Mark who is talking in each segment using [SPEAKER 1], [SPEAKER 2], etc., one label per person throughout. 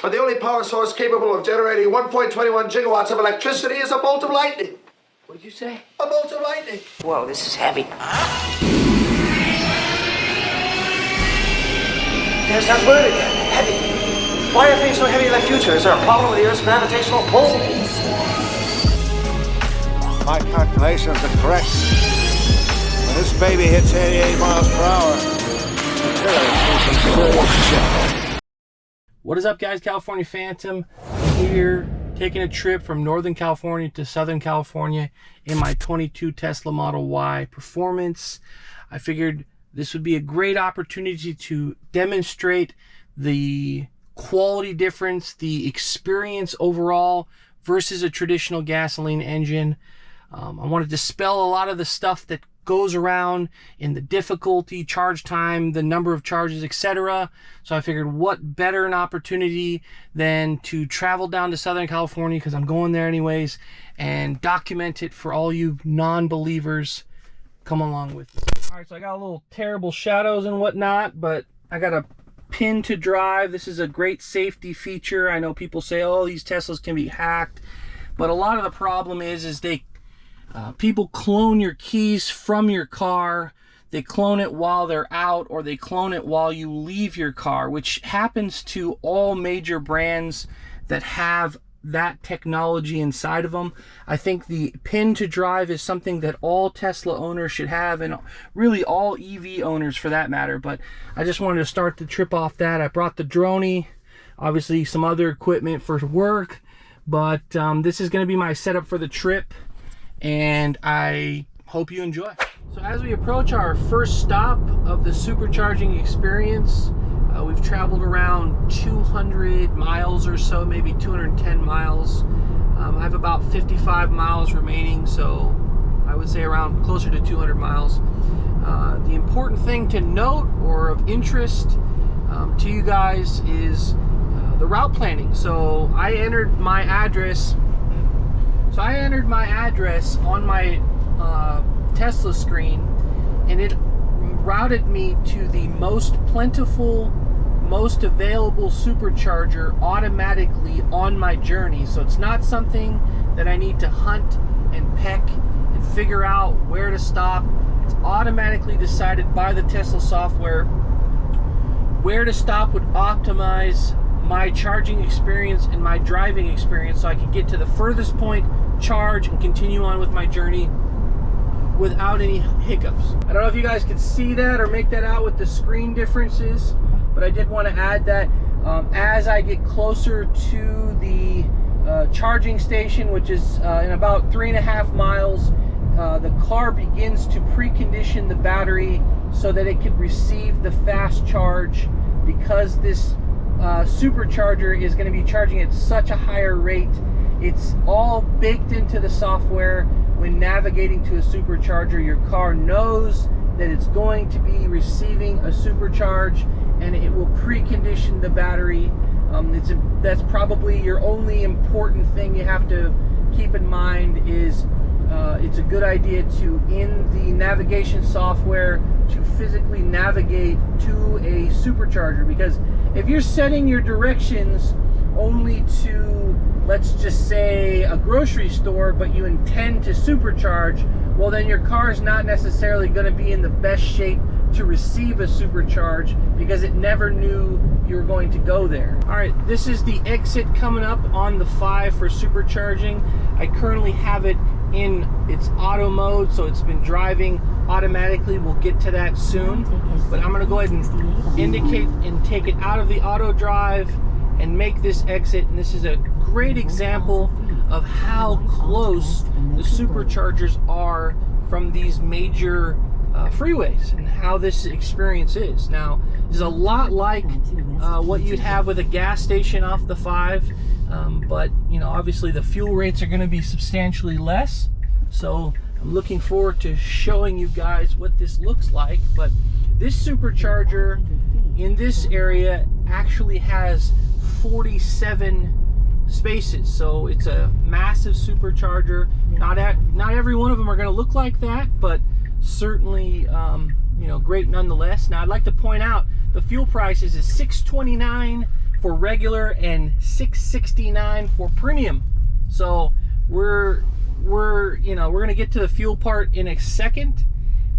[SPEAKER 1] But the only power source capable of generating 1.21 gigawatts of electricity is a bolt of lightning.
[SPEAKER 2] What did you say?
[SPEAKER 1] A bolt of lightning.
[SPEAKER 2] Whoa, this is heavy. There's that word again, heavy. Why are things so heavy in the future? Is there a problem with the Earth's gravitational pull?
[SPEAKER 3] My calculations are correct. When this baby hits 88 miles per hour, we're going to see some serious shit.
[SPEAKER 4] What is up, guys? California Phantom here, taking a trip from Northern California to Southern California in my 22 Tesla Model Y Performance. I figured this would be a great opportunity to demonstrate the quality difference, the experience overall versus a traditional gasoline engine. I want to dispel a lot of the stuff that goes around in the difficulty, charge time, the number of charges, etc. So I figured what better an opportunity than to travel down to Southern California, because I'm going there anyways, and document it for all you non-believers. Come along with me. All right, so I got a little terrible shadows and whatnot, but I got a pin to drive. This is a great safety feature. I know people say, oh, these Teslas can be hacked, but a lot of the problem is they people clone your keys from your car. They clone it while they're out, or they clone it while you leave your car, which happens to all major brands that have that technology inside of them. I think the pin to drive is something that all Tesla owners should have, and really all EV owners for that matter. But I just wanted to start the trip off that. I brought the droney, obviously some other equipment for work, but this is going to be my setup for the trip, and I hope you enjoy. So as we approach our first stop of the supercharging experience, we've traveled around 200 miles or so, maybe 210 miles. I have about 55 miles remaining, so I would say around closer to 200 miles. The important thing to note, or of interest to you guys, is the route planning. So I entered my address. On my Tesla screen, and it routed me to the most plentiful, most available supercharger automatically on my journey. So it's not something that I need to hunt and peck and figure out where to stop. It's automatically decided by the Tesla software where to stop would optimize my charging experience and my driving experience, so I could get to the furthest point, charge, and continue on with my journey without any hiccups. I don't know if you guys could see that or make that out with the screen differences, but I did want to add that as I get closer to the charging station, which is in about 3.5 miles, the car begins to precondition the battery so that it could receive the fast charge, because this supercharger is going to be charging at such a higher rate. It's all baked into the software. When navigating to a supercharger, your car knows that it's going to be receiving a supercharge, and it will precondition the battery. That's probably your only important thing you have to keep in mind, is it's a good idea to, in the navigation software, to physically navigate to a supercharger, because if you're setting your directions only to, let's just say, a grocery store, but you intend to supercharge, well, then your car is not necessarily going to be in the best shape to receive a supercharge, because it never knew you were going to go there. All right, this is the exit coming up on the 5 for supercharging. I currently have it in its auto mode, so it's been driving automatically. We'll get to that soon, but I'm going to go ahead and indicate and take it out of the auto drive and make this exit. And this is a great example of how close the superchargers are from these major freeways, and how this experience is. Now, this is a lot like what you'd have with a gas station off the 5, but you know, obviously the fuel rates are going to be substantially less, so I'm looking forward to showing you guys what this looks like. But this supercharger in this area actually has 47 spaces, so it's a massive supercharger. Not every one of them are going to look like that, but certainly you know, great nonetheless. Now, I'd like to point out the fuel prices is $6.29 for regular and $6.69 for premium. So we're gonna get to the fuel part in a second,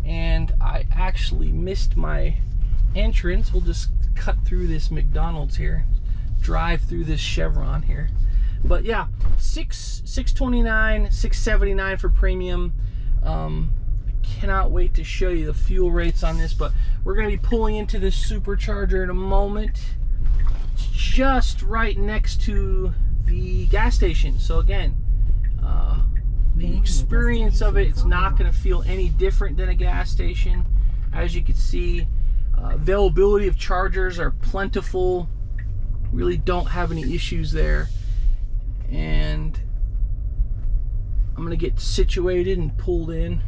[SPEAKER 4] and I actually missed my entrance. We'll just cut through this McDonald's here, drive through this Chevron here. But yeah, $6.29, $6.79 for premium. I cannot wait to show you the fuel rates on this, but we're going to be pulling into this supercharger in a moment. It's just right next to the gas station. So again, the experience of it's not going to feel any different than a gas station. As you can see, availability of chargers are plentiful. Really don't have any issues there. And I'm going to get situated and pulled in.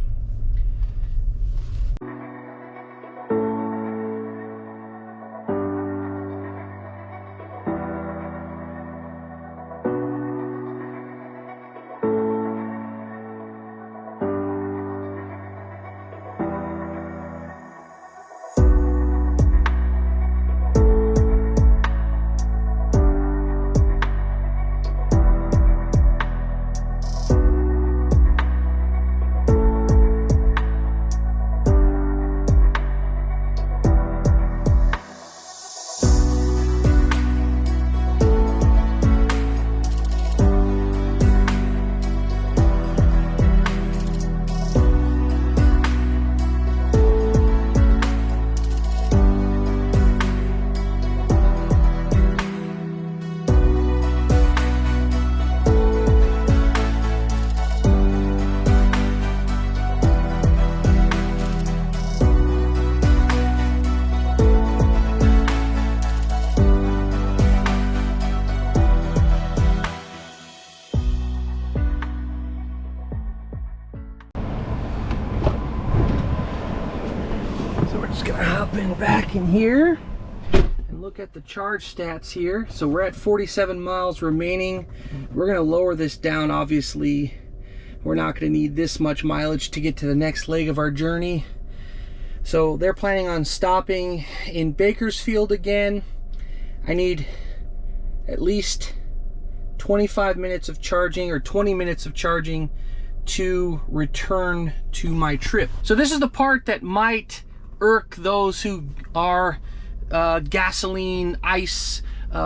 [SPEAKER 4] Back in here and look at the charge stats here. So we're at 47 miles remaining. We're going to lower this down. Obviously, we're not going to need this much mileage to get to the next leg of our journey. So they're planning on stopping in Bakersfield again. I need at least 25 minutes of charging or 20 minutes of charging to return to my trip. So this is the part that might irk those who are gasoline, ICE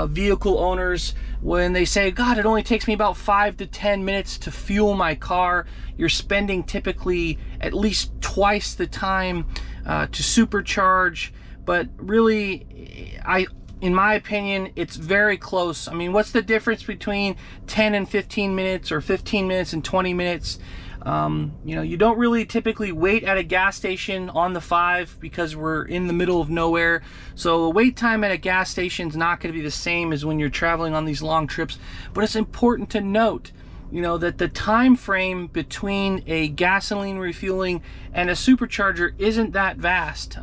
[SPEAKER 4] vehicle owners when they say, God, it only takes me about 5 to 10 minutes to fuel my car. You're spending typically at least twice the time to supercharge. But really, in my opinion, it's very close. I mean, what's the difference between 10 and 15 minutes or 15 minutes and 20 minutes? You know, you don't really typically wait at a gas station on the 5 because we're in the middle of nowhere. So the wait time at a gas station is not going to be the same as when you're traveling on these long trips. But it's important to note, you know, that the time frame between a gasoline refueling and a supercharger isn't that vast.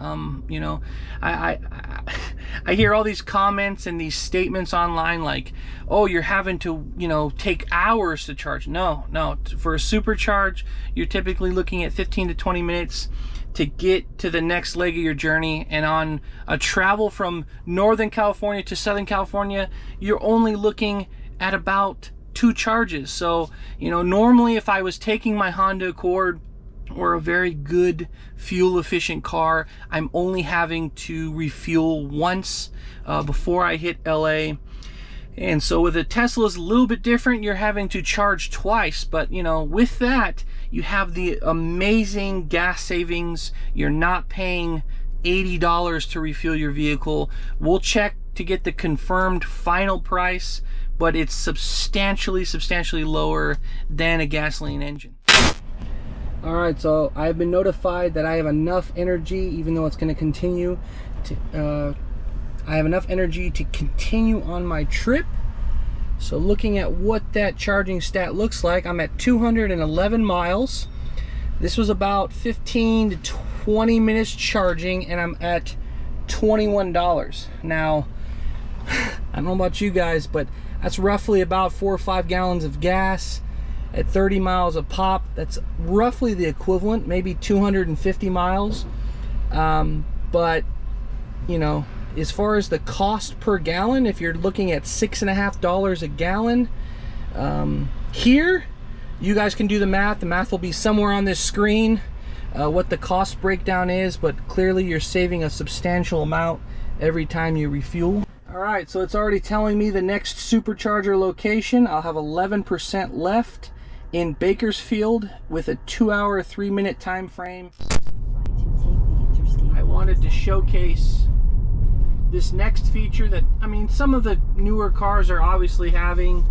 [SPEAKER 4] You know, I hear all these comments and these statements online like, oh, you're having to, you know, take hours to charge. No, for a supercharge, you're typically looking at 15 to 20 minutes to get to the next leg of your journey. And on a travel from Northern California to Southern California, you're only looking at about 2 charges. So, you know, normally if I was taking my Honda Accord or a very good fuel efficient car, I'm only having to refuel once before I hit LA. And so with a Tesla, it's a little bit different. You're having to charge twice, but you know, with that, you have the amazing gas savings. You're not paying $80 to refuel your vehicle. We'll check to get the confirmed final price, but it's substantially lower than a gasoline engine. All right, so I've been notified that I have enough energy, even though it's going to continue to, I have enough energy to continue on my trip. So looking at what that charging stat looks like, I'm at 211 miles. This was about 15 to 20 minutes charging, and I'm at $21. Now, I don't know about you guys, but that's roughly about 4 or 5 gallons of gas at 30 miles a pop. That's roughly the equivalent, maybe 250 miles. But, you know, As far as the cost per gallon, if you're looking at $6.50 a gallon, here, you guys can do the math. The math will be somewhere on this screen, what the cost breakdown is, but clearly you're saving a substantial amount every time you refuel. All right, so it's already telling me the next supercharger location. I'll have 11% left in Bakersfield with a 2-hour, 3-minute time frame. I wanted to showcase this next feature that, I mean, some of the newer cars are obviously having,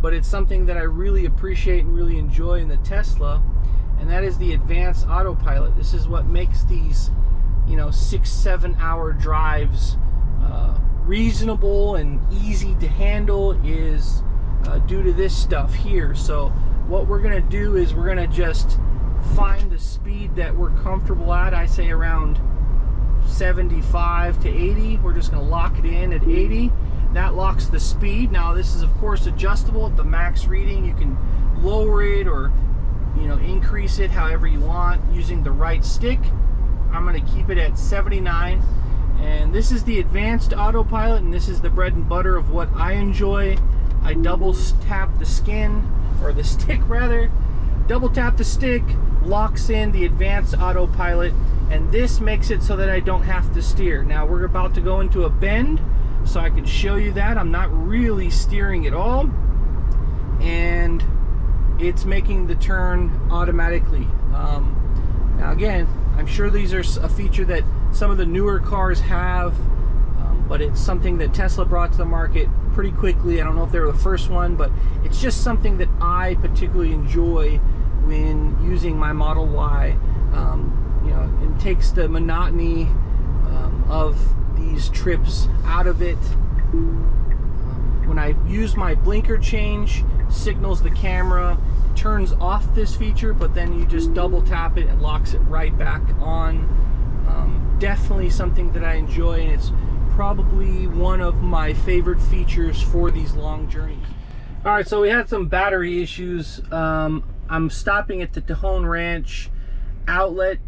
[SPEAKER 4] but it's something that I really appreciate and really enjoy in the Tesla, and that is the advanced autopilot. This is what makes these, you know, 6-7 hour drives reasonable and easy to handle, is due to this stuff here. So what we're gonna do is we're gonna just find the speed that we're comfortable at. I say around 75 to 80. We're just gonna lock it in at 80. That locks the speed. Now this is of course adjustable at the max reading. You can lower it or, you know, increase it however you want using the right stick. I'm gonna keep it at 79. And this is the advanced autopilot, and this is the bread and butter of what I enjoy. I double tap the skin, or the stick rather, double tap the stick, locks in the advanced autopilot, and this makes it so that I don't have to steer. Now we're about to go into a bend, so I can show you that. I'm not really steering at all, and it's making the turn automatically. Now again, I'm sure these are a feature that some of the newer cars have, but it's something that Tesla brought to the market pretty quickly. I don't know if they were the first one, but it's just something that I particularly enjoy when using my Model Y. You know, it takes the monotony of these trips out of it. When I use my blinker change, signals the camera, turns off this feature, but then you just double tap it and locks it right back on. Definitely something that I enjoy, and it's probably one of my favorite features for these long journeys. All right, so we had some battery issues. I'm stopping at the Tejon Ranch outlet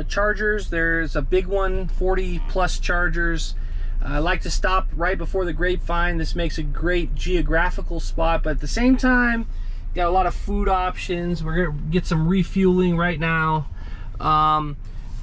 [SPEAKER 4] chargers. There's a big one, 40 plus chargers. I like to stop right before the Grapevine. This makes a great geographical spot, but at the same time, got a lot of food options. We're gonna get some refueling right now.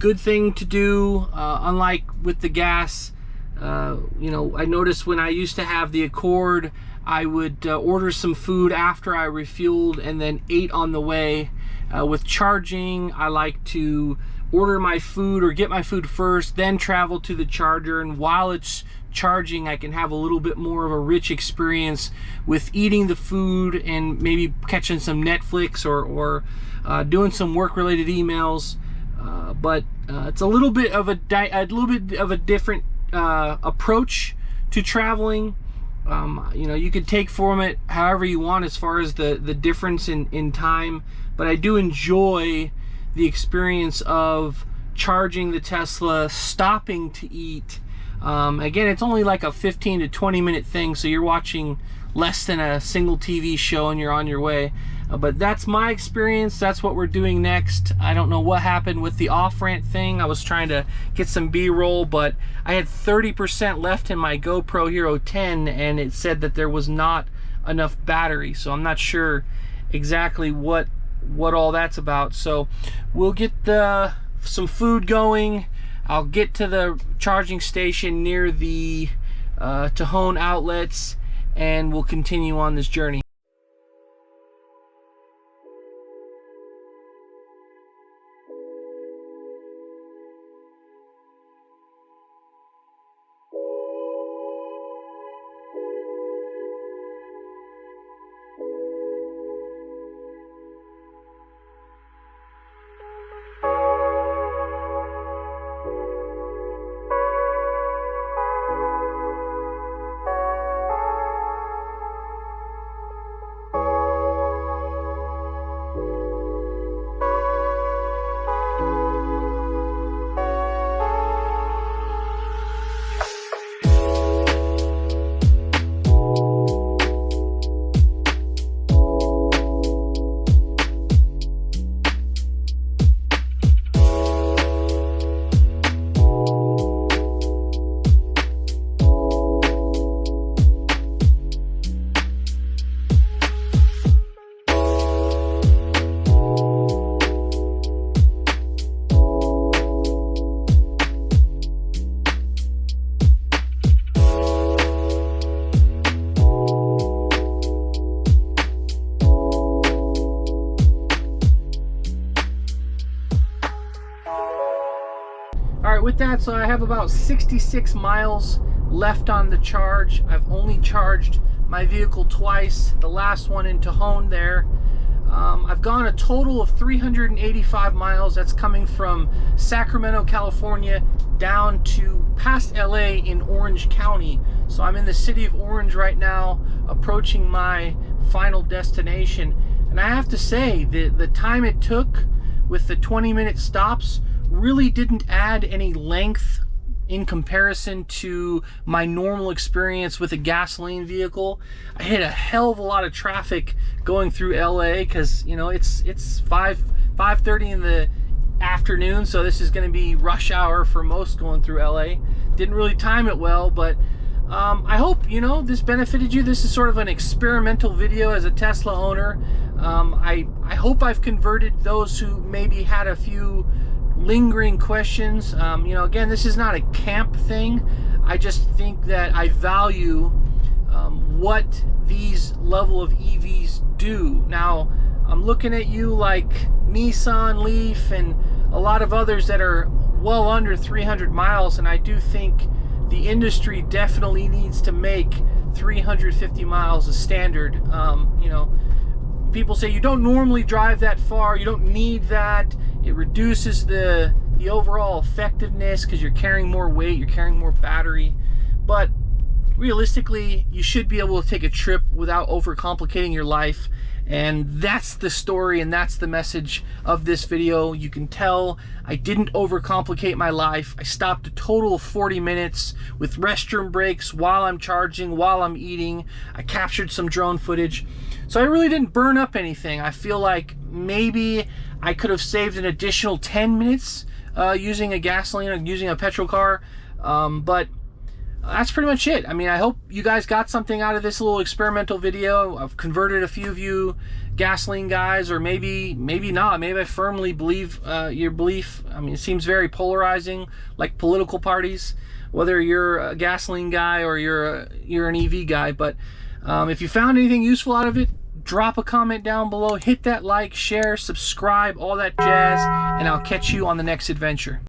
[SPEAKER 4] Good thing to do, unlike with the gas. You know, I noticed when I used to have the Accord, I would order some food after I refueled and then ate on the way. With charging, I like to order my food or get my food first, then travel to the charger, and while it's charging, I can have a little bit more of a rich experience with eating the food and maybe catching some Netflix or doing some work-related emails. But it's a little bit of a different approach to traveling. You know, you could take from it however you want as far as the difference in time, but I do enjoy the experience of charging the Tesla, stopping to eat. Again, it's only like a 15 to 20 minute thing, so you're watching less than a single TV show and you're on your way. But that's my experience. That's what we're doing next. I don't know what happened with the off-ramp thing. I was trying to get some B-roll, but I had 30% left in my GoPro Hero 10, and it said that there was not enough battery, so I'm not sure exactly what all that's about. So we'll get some food going. I'll get to the charging station near the Tejon outlets, and we'll continue on this journey. with that, so I have about 66 miles left on the charge. I've only charged my vehicle twice, the last one in Tejon there. I've gone a total of 385 miles. That's coming from Sacramento, California, down to past LA in Orange County. So I'm in the city of Orange right now, approaching my final destination. And I have to say, the time it took with the 20-minute stops really didn't add any length in comparison to my normal experience with a gasoline vehicle. I hit a hell of a lot of traffic going through LA because, you know, it's 5:30 in the afternoon, so this is going to be rush hour for most going through LA. Didn't really time it well, but I hope, you know, this benefited you. This is sort of an experimental video as a Tesla owner. I hope I've converted those who maybe had a few lingering questions. You know, again, this is not a camp thing. I just think that I value what these level of EVs do. Now, I'm looking at you like Nissan Leaf and a lot of others that are well under 300 miles, and I do think the industry definitely needs to make 350 miles a standard. You know, people say you don't normally drive that far, you don't need that. It reduces the overall effectiveness because you're carrying more weight, you're carrying more battery. But realistically, you should be able to take a trip without overcomplicating your life. And that's the story, and that's the message of this video. You can tell I didn't overcomplicate my life. I stopped a total of 40 minutes with restroom breaks while I'm charging, while I'm eating. I captured some drone footage. So I really didn't burn up anything. I feel like maybe I could have saved an additional 10 minutes using a gasoline or using a petrol car. But that's pretty much it. I mean, I hope you guys got something out of this little experimental video. I've converted a few of you gasoline guys, or maybe not. Maybe I firmly believe your belief. I mean, it seems very polarizing, like political parties, whether you're a gasoline guy or you're an EV guy. But if you found anything useful out of it, drop a comment down below, hit that like, share, subscribe, all that jazz, and I'll catch you on the next adventure.